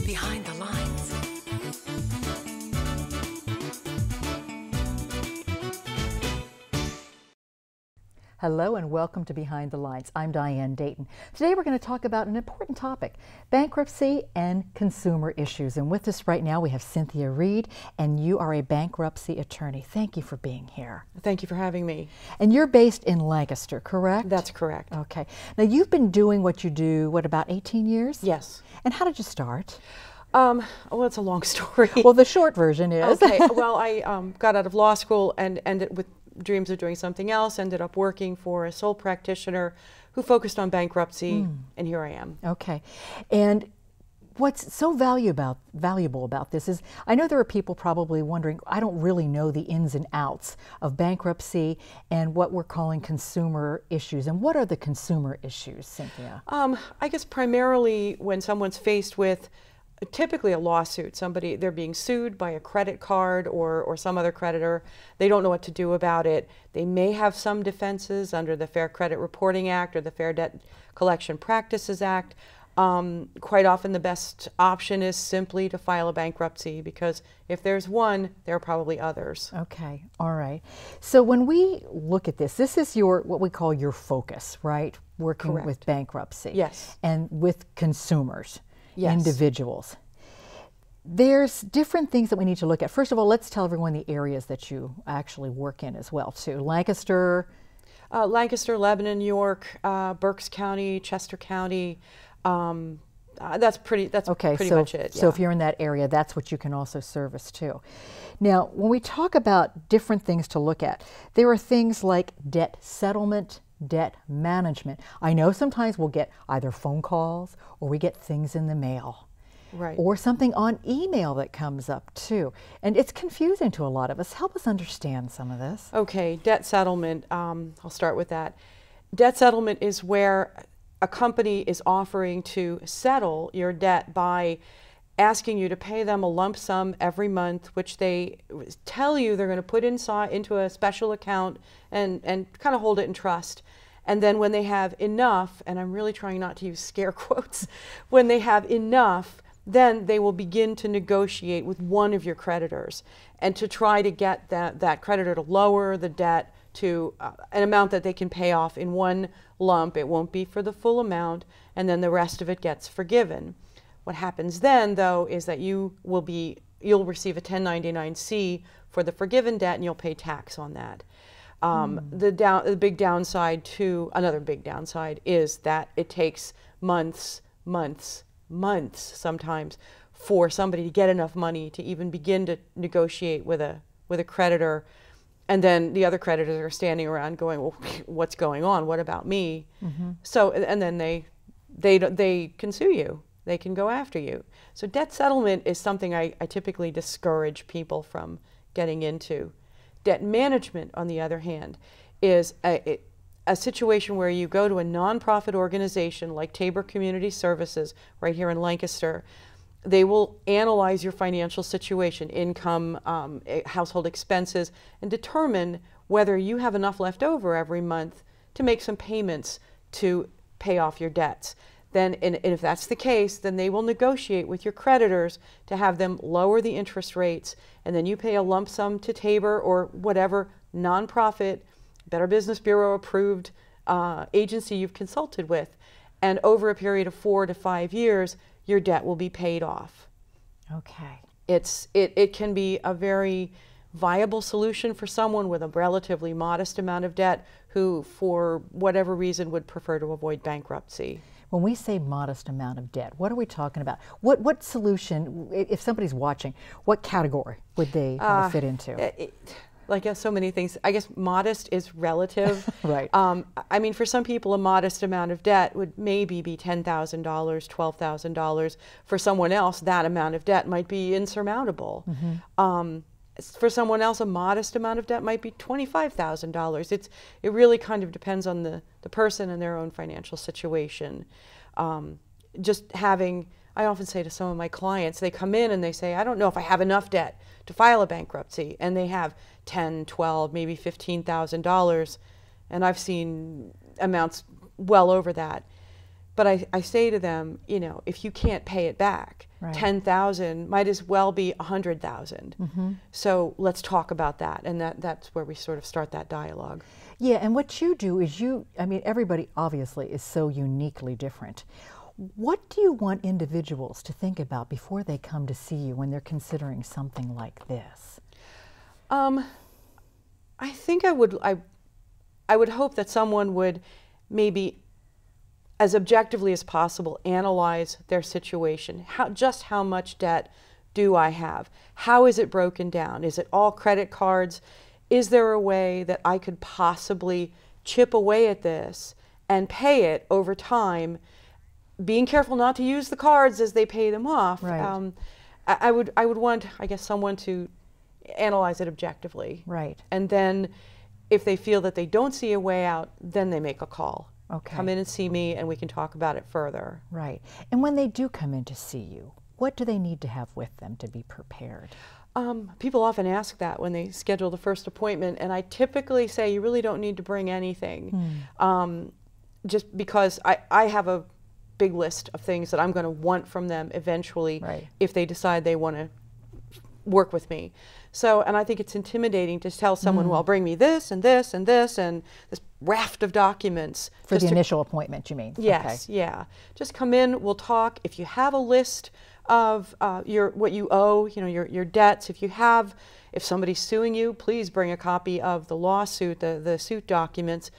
Behind the Lines. Hello and welcome to Behind the Lines. I'm Diane Dayton. Today we're going to talk about an important topic, bankruptcy and consumer issues. And with us right now we have Cynthia Reed, and you are a bankruptcy attorney. Thank you for being here. Thank you for having me. And you're based in Lancaster, correct? That's correct. Okay. Now you've been doing what you do, what, about 18 years? Yes. And how did you start? Well, it's a long story. Well, the short version is. Okay. Well, I got out of law school and ended with dreams of doing something else, ended up working for a sole practitioner who focused on bankruptcy, and here I am. Okay. And what's so valuable about this is, I know there are people probably wondering, I don't really know the ins and outs of bankruptcy and what we're calling consumer issues. And what are the consumer issues, Cynthia? I guess primarily when someone's faced with typically a lawsuit, they're being sued by a credit card or some other creditor. They don't know what to do about it. They may have some defenses under the Fair Credit Reporting Act or the Fair Debt Collection Practices Act. Quite often the best option is simply to file a bankruptcy, because if there's one, there are probably others. Okay, all right. So when we look at this is what we call your focus, right? Working Correct. with bankruptcy. Yes. And with consumers. Yes. Individuals. There's different things that we need to look at. First of all, let's tell everyone the areas that you actually work in as well, too. Lancaster. Lancaster, Lebanon, York, Berks County, Chester County. That's pretty much it. So Yeah. if you're in that area, that's what you can also service too. Now, when we talk about different things to look at, there are things like debt settlement, debt management. I know sometimes we'll get either phone calls or we get things in the mail. Right. Or something on email that comes up too. And it's confusing to a lot of us. Help us understand some of this. Okay, debt settlement, I'll start with that. Debt settlement is where a company is offering to settle your debt by asking you to pay them a lump sum every month, which they tell you they're going to put into a special account and kind of hold it in trust. And then when they have enough, and I'm really trying not to use scare quotes, when they have enough, then they will begin to negotiate with one of your creditors and to try to get that creditor to lower the debt to an amount that they can pay off in one lump. It won't be for the full amount, and then the rest of it gets forgiven. What happens then, though, is that you'll receive a 1099-C for the forgiven debt, and you'll pay tax on that. Another big downside is that it takes months sometimes for somebody to get enough money to even begin to negotiate with a creditor. And then the other creditors are standing around going, well, what's going on? What about me? So, and then they can sue you. They can go after you. So debt settlement is something I typically discourage people from getting into. Debt management, on the other hand, is a situation where you go to a nonprofit organization like Tabor Community Services right here in Lancaster. They will analyze your financial situation, income, household expenses, and determine whether you have enough left over every month to make some payments to pay off your debts. Then, and if that's the case, then they will negotiate with your creditors to have them lower the interest rates, and then you pay a lump sum to Tabor or whatever nonprofit, Better Business Bureau approved agency you've consulted with, and over a period of 4 to 5 years, your debt will be paid off. Okay. It can be a very viable solution for someone with a relatively modest amount of debt who, for whatever reason, would prefer to avoid bankruptcy. When we say modest amount of debt, what are we talking about? What solution, if somebody's watching, what category would they fit into? Like so many things, I guess modest is relative. Right. I mean, for some people, a modest amount of debt would maybe be $10,000, $12,000. For someone else, that amount of debt might be insurmountable. For someone else, a modest amount of debt might be $25,000. It really kind of depends on the person and their own financial situation. I often say to some of my clients, they come in and they say, I don't know if I have enough debt to file a bankruptcy, and they have $10,000, $12,000, maybe $15,000. and I've seen amounts well over that. But I say to them, you know, if you can't pay it back, right. 10,000 might as well be 100,000. Mm-hmm. So let's talk about that, and that's where we sort of start that dialogue. Yeah, and what you do is I mean, everybody obviously is so uniquely different. What do you want individuals to think about before they come to see you when they're considering something like this? I think I would hope that someone would maybe, as objectively as possible, analyze their situation. Just how much debt do I have? How is it broken down? Is it all credit cards? Is there a way that I could possibly chip away at this and pay it over time, being careful not to use the cards as they pay them off? Right. I would want, I guess, someone to analyze it objectively. Right. And then if they feel that they don't see a way out, then they make a call. Okay. Come in and see me, and we can talk about it further. Right. And when they do come in to see you, what do they need to have with them to be prepared? People often ask that when they schedule the first appointment, and I typically say you really don't need to bring anything, just because I have a big list of things that I'm going to want from them eventually, right. if they decide they want to work with me. So, and I think it's intimidating to tell someone, well, bring me this and this and this and this raft of documents. For the initial appointment, you mean? Yes, okay. Yeah. Just come in, we'll talk. If you have a list of what you owe, you know, your debts, if somebody's suing you, please bring a copy of the lawsuit, the suit documents.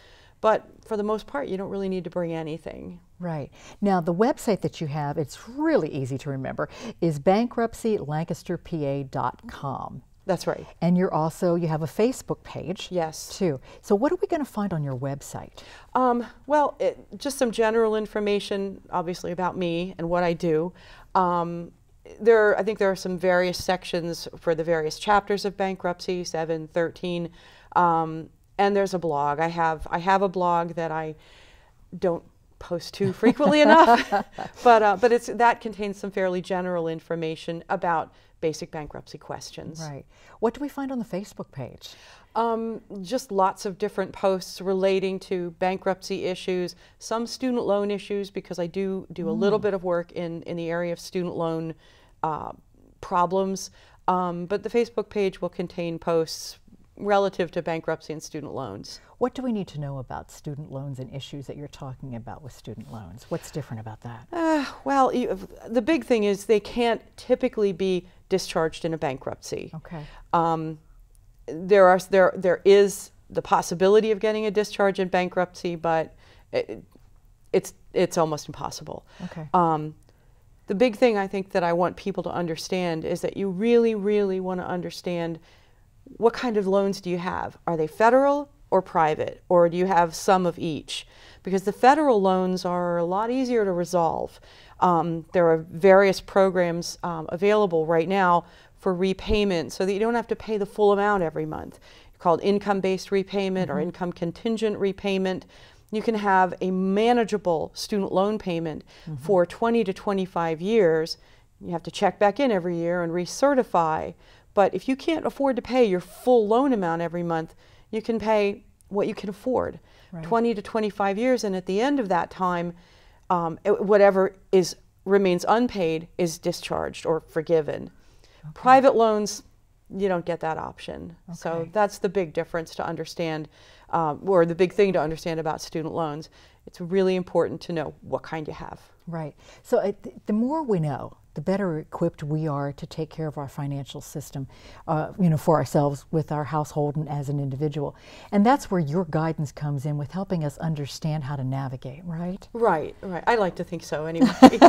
But for the most part, you don't really need to bring anything. Right. Now, the website that you have, it's really easy to remember, is bankruptcylancasterpa.com. That's right. And you have a Facebook page. Yes. Too. So what are we going to find on your website? Well, just some general information, obviously, about me and what I do. I think there are some various sections for the various chapters of bankruptcy, 7, 13, and there's a blog. I have a blog that I don't post to frequently enough, but that contains some fairly general information about basic bankruptcy questions. Right. What do we find on the Facebook page? Just lots of different posts relating to bankruptcy issues, some student loan issues, because I do a little bit of work in the area of student loan problems. But the Facebook page will contain posts relative to bankruptcy and student loans. What do we need to know about student loans and issues that you're talking about with student loans? What's different about that? Well, the big thing is they can't typically be discharged in a bankruptcy. Okay. There is the possibility of getting a discharge in bankruptcy, but it's almost impossible. Okay. The big thing I think that I want people to understand is that you really, really want to understand what kind of loans do you have? Are they federal or private, or do you have some of each? Because the federal loans are a lot easier to resolve. There are various programs available right now for repayment so that you don't have to pay the full amount every month, called income-based repayment or income contingent repayment. You can have a manageable student loan payment for 20 to 25 years. You have to check back in every year and recertify. But if you can't afford to pay your full loan amount every month, you can pay what you can afford, right. 20 to 25 years, and at the end of that time, whatever remains unpaid is discharged or forgiven. Okay. Private loans, you don't get that option. Okay. So that's the big difference to understand, or the big thing to understand about student loans. It's really important to know what kind you have. Right. So the more we know, the better equipped we are to take care of our financial system, for ourselves, with our household, and as an individual. And that's where your guidance comes in, with helping us understand how to navigate, right? Right, right. I like to think so anyway.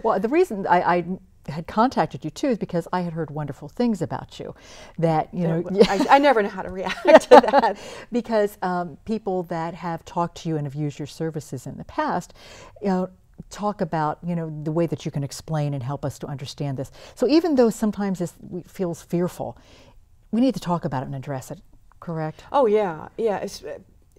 Well, the reason I had contacted you too is because I had heard wonderful things about you. That I never know how to react to that. Because people that have talked to you and have used your services in the past, talk about the way that you can explain and help us to understand this. So even though sometimes this feels fearful, we need to talk about it and address it. Correct? Oh yeah, yeah.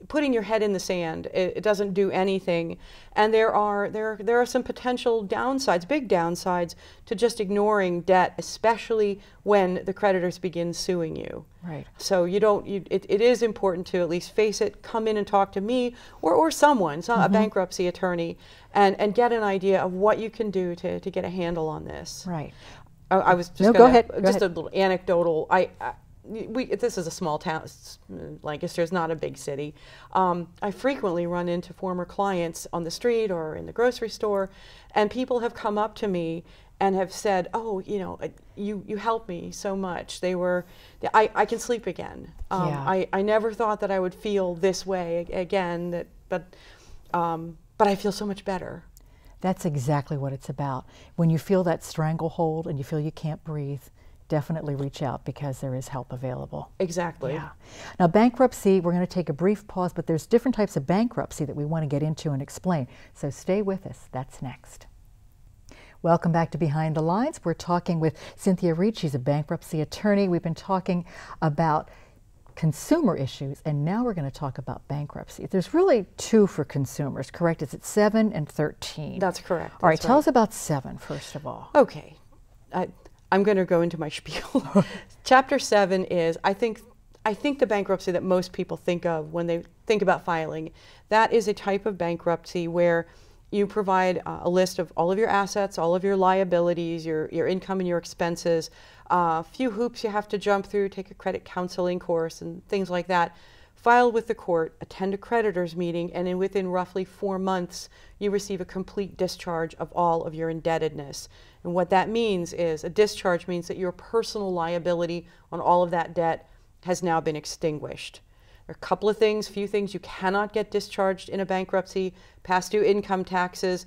putting your head in the sand. It doesn't do anything, and there are some potential downsides, big downsides, to just ignoring debt, especially when the creditors begin suing you. Right. So it is important to at least face it, come in and talk to me or someone, a bankruptcy attorney, and get an idea of what you can do to get a handle on this. Right. I was just go ahead. a little anecdotal. This is a small town. Lancaster's not a big city. I frequently run into former clients on the street or in the grocery store, and people have come up to me and have said, "Oh, you helped me so much. I can sleep again. I never thought that I would feel this way again. But I feel so much better." That's exactly what it's about. When you feel that stranglehold and you feel you can't breathe, definitely reach out, because there is help available. Exactly. Yeah. Now, bankruptcy, we're going to take a brief pause, but there's different types of bankruptcy that we want to get into and explain. So stay with us. That's next. Welcome back to Behind the Lines. We're talking with Cynthia Reed. She's a bankruptcy attorney. We've been talking about consumer issues, and now we're going to talk about bankruptcy. There's really two for consumers, correct? Is it 7 and 13? That's correct. All right, tell us about 7, first of all. Okay. I'm going to go into my spiel. Chapter 7 is, I think the bankruptcy that most people think of when they think about filing. That is a type of bankruptcy where you provide a list of all of your assets, all of your liabilities, your income and your expenses, a few hoops you have to jump through, take a credit counseling course and things like that. File with the court, attend a creditors meeting, and within roughly 4 months, you receive a complete discharge of all of your indebtedness. And what that means is, a discharge means that your personal liability on all of that debt has now been extinguished. There are a couple of things, few things you cannot get discharged in a bankruptcy: past due income taxes,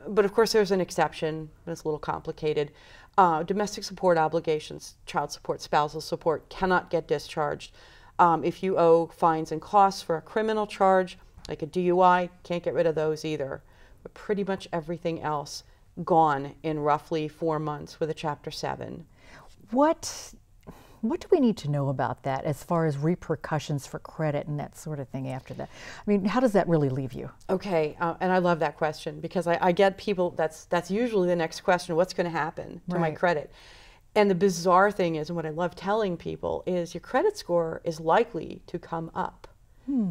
but of course there's an exception, but it's a little complicated. Domestic support obligations, child support, spousal support, cannot get discharged. If you owe fines and costs for a criminal charge, like a DUI, can't get rid of those either. But pretty much everything else gone in roughly 4 months with a Chapter 7. What do we need to know about that as far as repercussions for credit and that sort of thing after that? I mean, how does that really leave you? Okay, and I love that question, because I get people, that's usually the next question: what's going to happen to my credit? And the bizarre thing is, and what I love telling people is, your credit score is likely to come up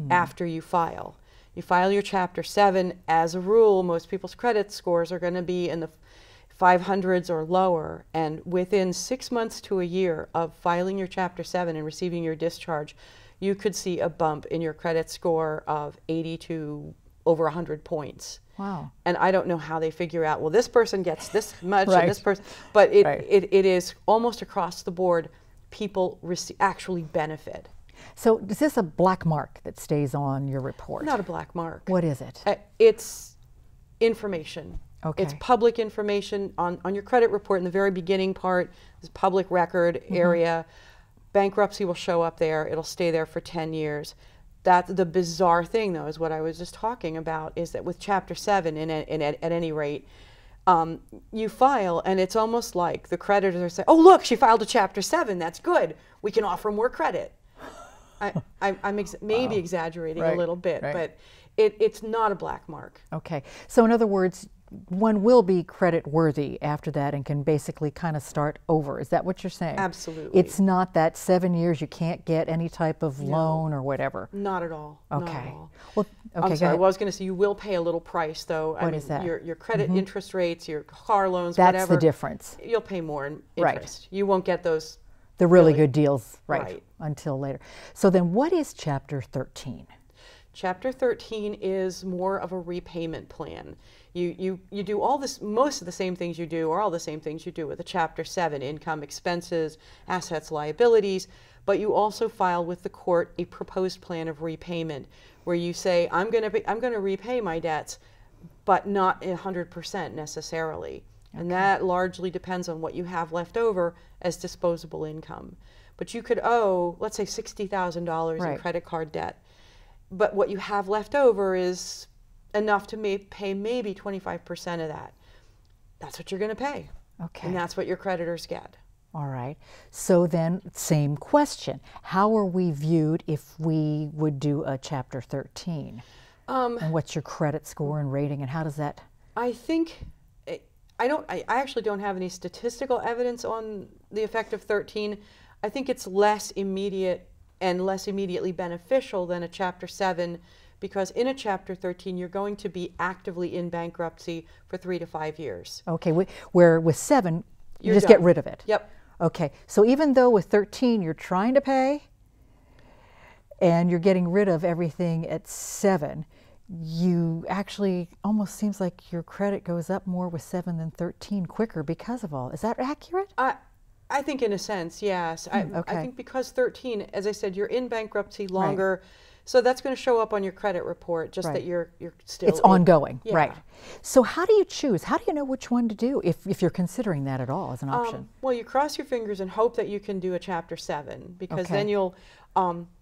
after you file. You file your Chapter 7, as a rule, most people's credit scores are going to be in the 500s or lower, and within 6 months to a year of filing your Chapter 7 and receiving your discharge, you could see a bump in your credit score of 80 to over 100 points. Wow. And I don't know how they figure out, well, this person gets this much and this person, but it is almost across the board, people actually benefit. So is this a black mark that stays on your report? Not a black mark. What is it? It's information. Okay. It's public information on your credit report. In the very beginning part, this public record area. Bankruptcy will show up there. It'll stay there for 10 years. The bizarre thing, though, is what I was just talking about, is that with Chapter 7, at any rate, you file, and it's almost like the creditors are saying, "Oh, look, she filed a Chapter 7. That's good. We can offer more credit." I'm maybe exaggerating a little bit, but it's not a black mark. Okay. So in other words, one will be credit worthy after that and can basically kind of start over. Is that what you're saying? Absolutely. It's not that 7 years you can't get any type of loan or whatever. Not at all. Okay. Not at all. Well, okay, I'm sorry. Well, I was going to say, you will pay a little price, though. What is that? Your credit interest rates, your car loans, That's whatever. the difference. You'll pay more in interest. You won't get those. The really good deals, until later. So then what is Chapter 13? Chapter 13 is more of a repayment plan. You do all this, most of the same things you do, or all the same things you do with a Chapter 7, income, expenses, assets, liabilities, but you also file with the court a proposed plan of repayment, where you say, I'm going to repay my debts, but not 100% necessarily. And that largely depends on what you have left over as disposable income. But you could owe, let's say, $60,000 in credit card debt, but what you have left over is enough to pay maybe 25% of that. That's what you're going to pay. Okay. And that's what your creditors get. All right. So then, same question. How are we viewed if we would do a Chapter 13? And what's your credit score and rating, and how does that? I think I actually don't have any statistical evidence on the effect of 13. I think it's less immediate and less immediately beneficial than a Chapter 7, because in a Chapter 13 you're going to be actively in bankruptcy for 3 to 5 years. Okay, where with 7 you You're just done. get rid of it. Yep. Okay, so even though with 13 you're trying to pay and you're getting rid of everything at 7, you actually almost seems like your credit goes up more with 7 than 13 quicker because of all. Is that accurate? I think in a sense, yes. Okay. I think because 13, as I said, you're in bankruptcy longer, so that's going to show up on your credit report, just that you're still It's ongoing, Yeah. right. So how do you choose? How do you know which one to do if you're considering that at all as an option? Well, you cross your fingers and hope that you can do a Chapter 7, because Okay. then you'll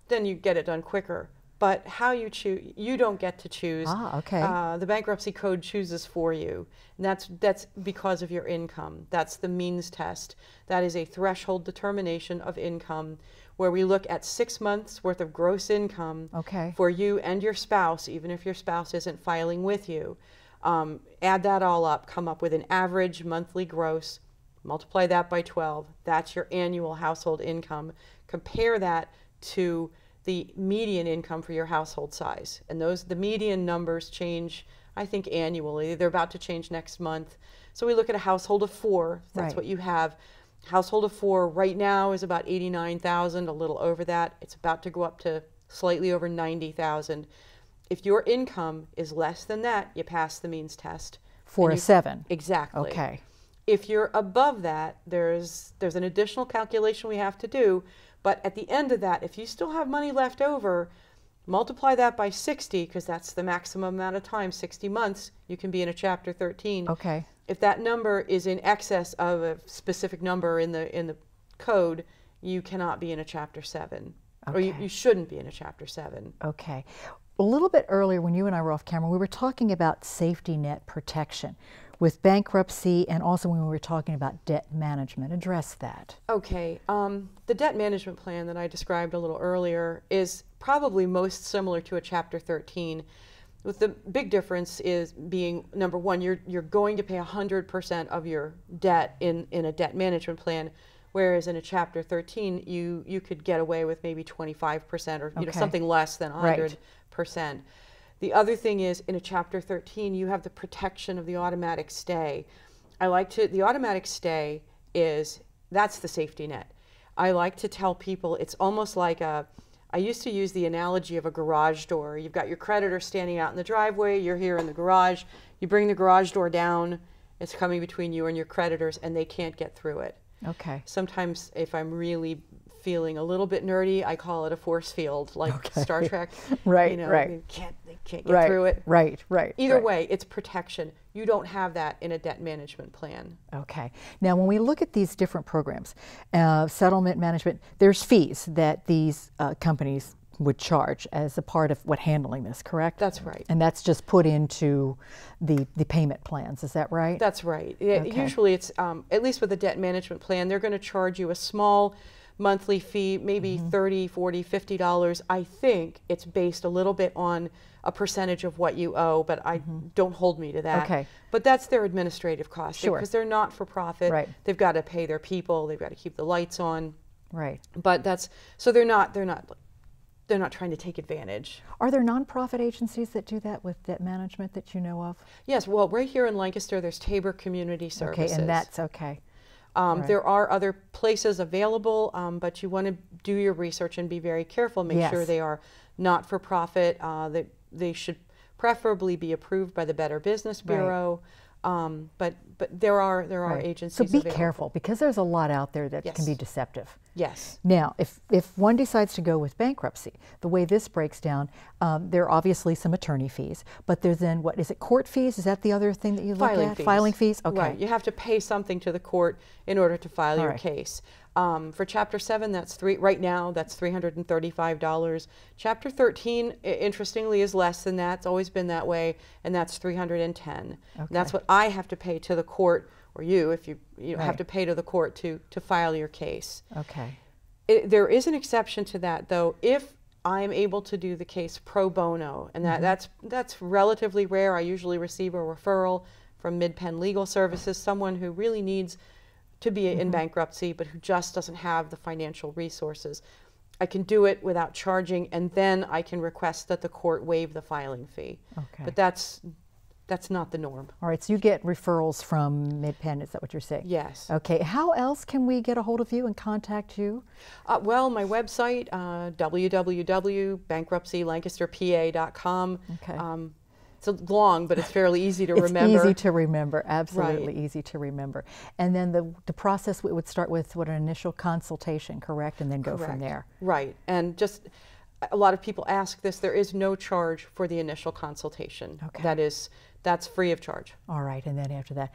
then you get it done quicker. But how you choose, you don't get to choose. Okay. The bankruptcy code chooses for you. And that's because of your income. That's the means test. That is a threshold determination of income, where we look at 6 months worth of gross income for you and your spouse, even if your spouse isn't filing with you. Add that all up, come up with an average monthly gross, multiply that by 12. That's your annual household income. Compare that to the median income for your household size. And the median numbers change, I think, annually. They're about to change next month. So we look at a household of 4. That's what you have. Household of 4 right now is about 89,000, a little over that. It's about to go up to slightly over 90,000. If your income is less than that, you pass the means test. For a 7? Exactly. Okay. If you're above that, there's an additional calculation we have to do. But at the end of that, if you still have money left over, multiply that by 60, because that's the maximum amount of time, 60 months, you can be in a Chapter 13. Okay. If that number is in excess of a specific number in the code, you cannot be in a Chapter 7. Okay. Or you shouldn't be in a Chapter 7. Okay. A little bit earlier when you and I were off camera, we were talking about safety net protection with bankruptcy, and also when we were talking about debt management. Address that. Okay. The debt management plan that I described a little earlier is probably most similar to a Chapter 13, with the big difference is being, number one, you're going to pay 100% of your debt in a debt management plan, whereas in a Chapter 13 you could get away with maybe 25% or something less than 100%. The other thing is, in a Chapter 13, you have the protection of the automatic stay. The automatic stay that's the safety net. I like to tell people it's almost like I used to use the analogy of a garage door. You've got your creditor standing out in the driveway, you're here in the garage, you bring the garage door down, it's coming between you and your creditors, and they can't get through it. Okay. Sometimes if I'm really feeling a little bit nerdy, I call it a force field, like Star Trek. Right, you know, right. They can't get through it. Right. Either way, it's protection. You don't have that in a debt management plan. Okay. Now, when we look at these different programs, settlement management, there's fees that these companies would charge as a part of handling this, correct? That's right. And that's just put into the payment plans, is that right? That's right. Okay. Usually it's, at least with a debt management plan, they're going to charge you a small monthly fee, maybe $30, $40, $50. I think it's based a little bit on a percentage of what you owe, but don't hold me to that. Okay. But that's their administrative cost. Sure. Because they're not for profit. Right. They've got to pay their people. They've got to keep the lights on. Right. But so they're not trying to take advantage. Are there nonprofit agencies that do that with debt management that you know of? Yes. Well, right here in Lancaster, there's Tabor Community Services. Okay, and that's okay. There are other places available, but you want to do your research and be very careful. Make sure they are not for profit. They should preferably be approved by the Better Business Bureau. But there are agencies. So be available. careful, because there's a lot out there that can be deceptive. Yes. Now, if one decides to go with bankruptcy, the way this breaks down, there are obviously some attorney fees, but there's then, what is it, court fees? Is that the other thing that you look at? Fees. Filing fees? Okay. Right. You have to pay something to the court in order to file your case. For Chapter 7, right now, that's $335. Chapter 13, interestingly, is less than that. It's always been that way, and that's $310. Okay. That's what I have to pay to the court or you, if you Right. have to pay to the court to file your case. Okay. There is an exception to that, though, if I'm able to do the case pro bono, and that's relatively rare. I usually receive a referral from Mid-Penn Legal Services, someone who really needs to be in bankruptcy, but who just doesn't have the financial resources. I can do it without charging, and then I can request that the court waive the filing fee. Okay. But that's not the norm. All right, so you get referrals from Mid-Penn, is that what you're saying? Yes. Okay, how else can we get a hold of you and contact you? Well, my website, www.bankruptcylancasterpa.com. Okay. It's long, but it's fairly easy to It's remember. easy to remember, absolutely Right. easy to remember. And then the process, we would start with an initial consultation, correct? And then go from Correct. there. Right. And just a lot of people ask this, there is no charge for the initial consultation. Okay. That's free of charge. All right, and then after that,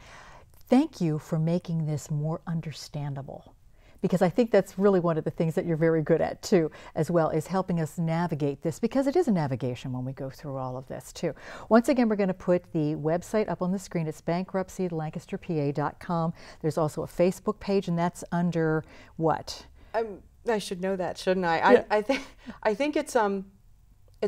thank you for making this more understandable, because I think that's really one of the things that you're very good at too, as well, is helping us navigate this, because it is a navigation when we go through all of this too. Once again, we're going to put the website up on the screen. It's bankruptcylancasterpa.com. There's also a Facebook page, and that's under what? I should know that, shouldn't I? Yeah. I think it's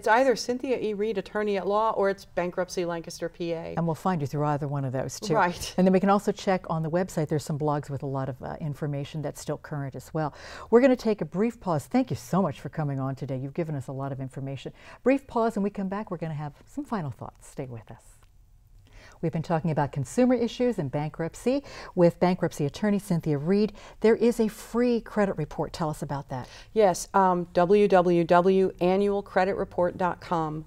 either Cynthia E. Reed, attorney at law, or it's Bankruptcy Lancaster, PA. And we'll find you through either one of those too. Right. And then we can also check on the website. There's some blogs with a lot of information that's still current as well. We're going to take a brief pause. Thank you so much for coming on today. You've given us a lot of information. Brief pause, and we come back. We're going to have some final thoughts. Stay with us. We've been talking about consumer issues and bankruptcy with bankruptcy attorney Cynthia Reed. There is a free credit report. Tell us about that. Yes, www.annualcreditreport.com.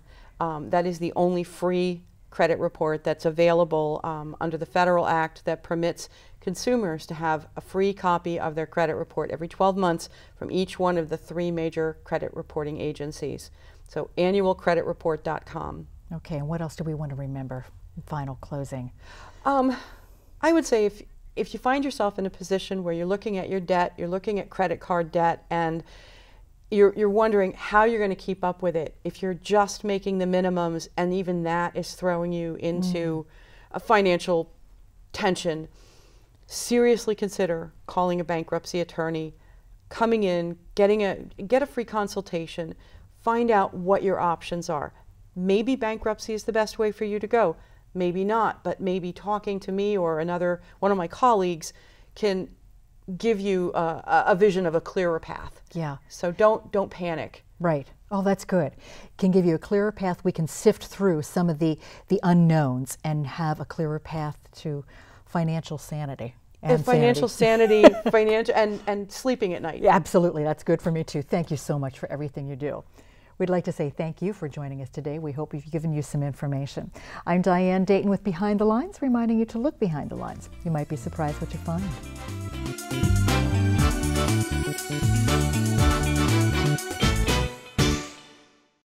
That is the only free credit report that's available under the Federal Act that permits consumers to have a free copy of their credit report every 12 months from each one of the 3 major credit reporting agencies. So annualcreditreport.com. Okay, and what else do we want to remember? Final closing. I would say if you find yourself in a position where you're looking at your debt, you're looking at credit card debt, and you're wondering how you're going to keep up with it, if you're just making the minimums and even that is throwing you into a financial tension, seriously consider calling a bankruptcy attorney, coming in, get a free consultation, find out what your options are. Maybe bankruptcy is the best way for you to go. Maybe not, but maybe talking to me or one of my colleagues can give you a vision of a clearer path. Yeah. So don't panic. Right. Oh, that's good. Can give you a clearer path. We can sift through some of the unknowns and have a clearer path to financial sanity. And financial sanity, financial and sleeping at night. Yeah, absolutely. That's good for me too. Thank you so much for everything you do. We'd like to say thank you for joining us today. We hope we've given you some information. I'm Diane Dayton with Behind the Lines, reminding you to look behind the lines. You might be surprised what you find.